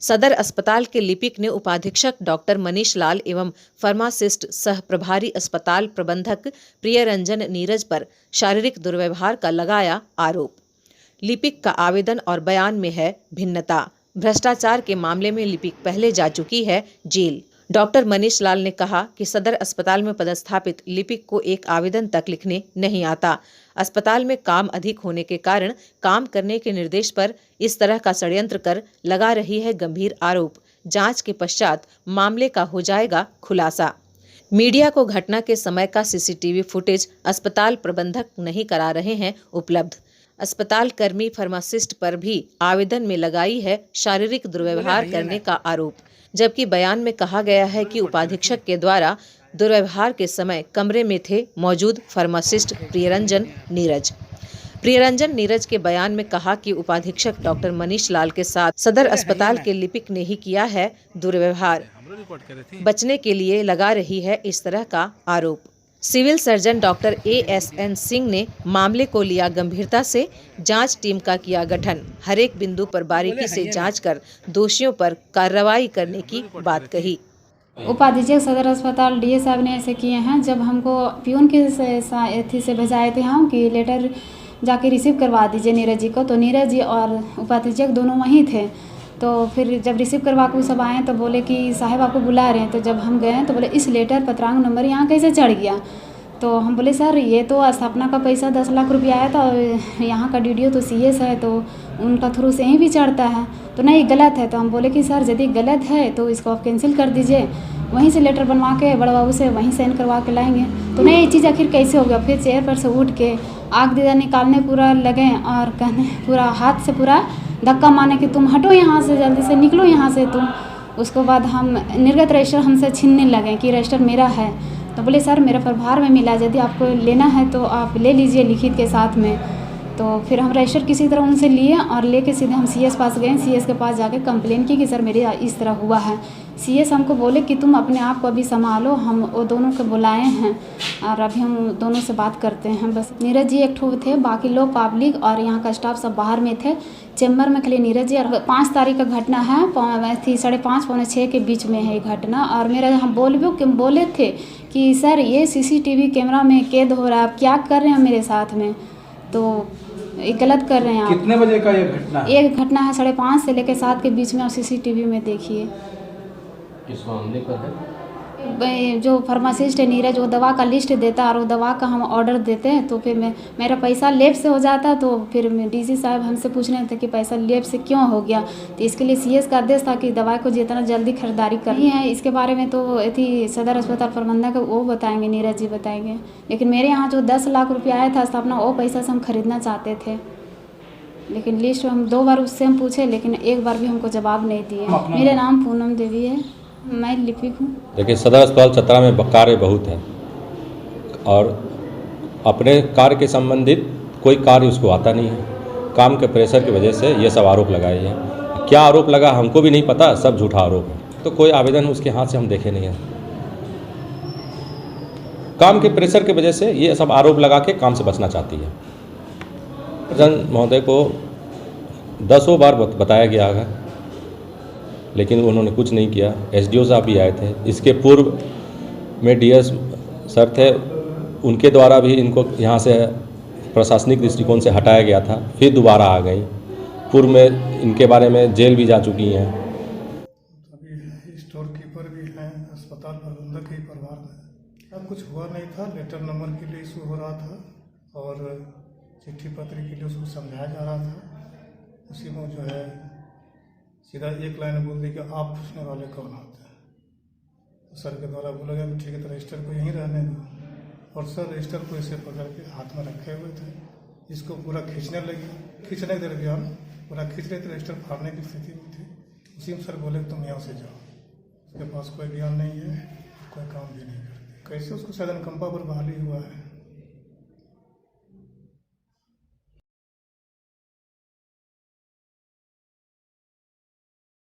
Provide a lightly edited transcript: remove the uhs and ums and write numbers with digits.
सदर अस्पताल के लिपिक ने उपाधीक्षक डॉक्टर मनीष लाल एवं फार्मासिस्ट सह प्रभारी अस्पताल प्रबंधक प्रियरंजन नीरज पर शारीरिक दुर्व्यवहार का लगाया आरोप। लिपिक का आवेदन और बयान में है भिन्नता। भ्रष्टाचार के मामले में लिपिक पहले जा चुकी है जेल। डॉक्टर मनीष लाल ने कहा कि सदर अस्पताल में पदस्थापित लिपिक को एक आवेदन तक लिखने नहीं आता। अस्पताल में काम अधिक होने के कारण काम करने के निर्देश पर इस तरह का षड्यंत्र कर लगा रही है गंभीर आरोप। जांच के पश्चात मामले का हो जाएगा खुलासा। मीडिया को घटना के समय का सीसीटीवी फुटेज अस्पताल प्रबंधक नहीं करा रहे हैं उपलब्ध। अस्पताल कर्मी फार्मासिस्ट पर भी आवेदन में लगाई है शारीरिक दुर्व्यवहार करने का आरोप, जबकि बयान में कहा गया है कि उपाधीक्षक के द्वारा दुर्व्यवहार के समय कमरे में थे मौजूद फार्मासिस्ट प्रियरंजन नीरज। प्रियरंजन नीरज के बयान में कहा कि उपाधीक्षक डॉक्टर मनीष लाल के साथ सदर अस्पताल के लिपिक ने ही किया है दुर्व्यवहार। बचने के लिए लगा रही है इस तरह का आरोप। Civil surgeon doctor ASN Singh ने मामले को लिया गंभीरता से। जांच टीम का किया गठन। हर एक बिंदु पर बारीकी से जांच कर दोषियों पर कार्रवाई करने की बात कही। उपाधीक्षक सदर अस्पताल DA साहब ने ऐसे किए हैं। जब हमको प्यून के से भेजाए थे हम कि लेटर जाके रिसीव करवा दीजिए नीरज जी को, तो नीरज जी और उपाधीक्षक दोनों वहीं थे। तो फिर जब रिसीव करवा के सब आए तो बोले कि साहब आपको बुला रहे हैं। तो जब हम गए तो बोले इस लेटर पत्रांक नंबर यहाँ कैसे चढ़ गया। तो हम बोले सर ये तो स्थापना का पैसा 10 लाख रुपया आया था, यहाँ का DDO तो CS है तो उनका थ्रू से ही भी चढ़ता है। तो नहीं गलत है। तो हम बोले कि सर यदि गलत है तो इसको आप कैंसिल कर दीजिए, वहीं से लेटर बनवा के बड़ा बाबू से वहीं साइन करवा के लाएंगे। तो नहीं ये चीज़ आखिर कैसे हो गया। फिर चेयर पर से उठ के आग दीदा निकालने पूरा लगे और कहने पूरा हाथ से पूरा धक्का मारने कि तुम हटो यहाँ से, जल्दी से निकलो यहाँ से तुम। उसके बाद हम निर्गत रजिस्टर हमसे छीनने लगे कि रजिस्टर मेरा है। तो बोले सर मेरा प्रभार में मिला, यदि आपको लेना है तो आप ले लीजिए लिखित के साथ में। तो फिर हम रजिस्टर किसी तरह उनसे लिए और लेके सीधे हम CS पास गए। CS के पास जाके कंप्लेन की कि सर मेरे इस तरह हुआ है। CS हमको बोले कि तुम अपने आप को अभी संभालो, हम वो दोनों को बुलाए हैं और अभी हम दोनों से बात करते हैं। बस नीरज जी एक ठो थे, बाकी लोग पब्लिक और यहाँ का स्टाफ सब बाहर में थे। चैम्बर में खाली नीरज जी। और 5 तारीख का घटना है, 5:30 पौने 6 के बीच में है ये घटना। और मेरा हम बोले थे कि सर ये CCTV कैमरा में कैद हो रहा है, आप क्या कर रहे हैं मेरे साथ में, तो ये गलत कर रहे हैं आप। कितने बजे का ये घटना है? एक घटना है 5:30 से लेकर 7 के बीच में, और CCTV में देखिए। किस मामले पर है? जो फार्मासिस्ट है नीरज, वो दवा का लिस्ट देता और वो दवा का हम ऑर्डर देते हैं। तो फिर मेरा पैसा लेब से हो जाता। तो फिर DC साहब हमसे पूछ रहे थे कि पैसा लेब से क्यों हो गया। तो इसके लिए CS का आदेश था कि दवा को जितना जल्दी खरीदारी करनी है। इसके बारे में तो थी सदर अस्पताल प्रबंधक वो बताएंगे, नीरज जी बताएंगे। लेकिन मेरे यहाँ जो 10 लाख रुपया आया था स्थापना, वो पैसा से हम खरीदना चाहते थे। लेकिन लिस्ट हम 2 बार उससे हम पूछे, लेकिन एक बार भी हमको जवाब नहीं दिए। मेरा नाम पूनम देवी है, मैं लिपिक हूँ। देखिए सदर अस्पताल चतरा में कार्य बहुत है और अपने कार्य के संबंधित कोई कार्य उसको आता नहीं है। काम के प्रेशर की वजह से ये सब आरोप लगाए हैं। क्या आरोप लगा हमको भी नहीं पता, सब झूठा आरोप है। तो कोई आवेदन उसके हाथ से हम देखे नहीं हैं। काम के प्रेशर की वजह से ये सब आरोप लगा के काम से बचना चाहती है। जन महोदय को 10 बार बताया गया है, लेकिन उन्होंने कुछ नहीं किया। SDO साहब भी आए थे। इसके पूर्व में DS सर थे, उनके द्वारा भी इनको यहाँ से प्रशासनिक दृष्टिकोण से हटाया गया था, फिर दोबारा आ गई। पूर्व में इनके बारे में जेल भी जा चुकी हैं। अभी स्टोर कीपर भी हैं, अस्पताल प्रबंधक ही प्रभार में। अब कुछ हुआ नहीं था, लेटर नंबर के लिए इशू हो रहा था और चिट्ठी पत्री के लिए उसको समझाया जा रहा था। उसी में जो है सीधा एक लाइन बोल दी कि आप पूछने वाले कौन होते हैं। तो सर के द्वारा बोला गया ठीक है तो रजिस्टर को यहीं रहने दो। और सर रजिस्टर को ऐसे पकड़ के हाथ में रखे हुए थे, इसको पूरा खींचने लगे। खींचने दे रहे हम पूरा खींच रहे थे, रजिस्टर फाड़ने की स्थिति में थे। उसी में सर बोले तुम यहाँ से जाओ, उसके पास कोई ज्ञान नहीं है, कोई काम भी नहीं करते। कैसे उसको शायद अनुकंपा पर बहाली हुआ है।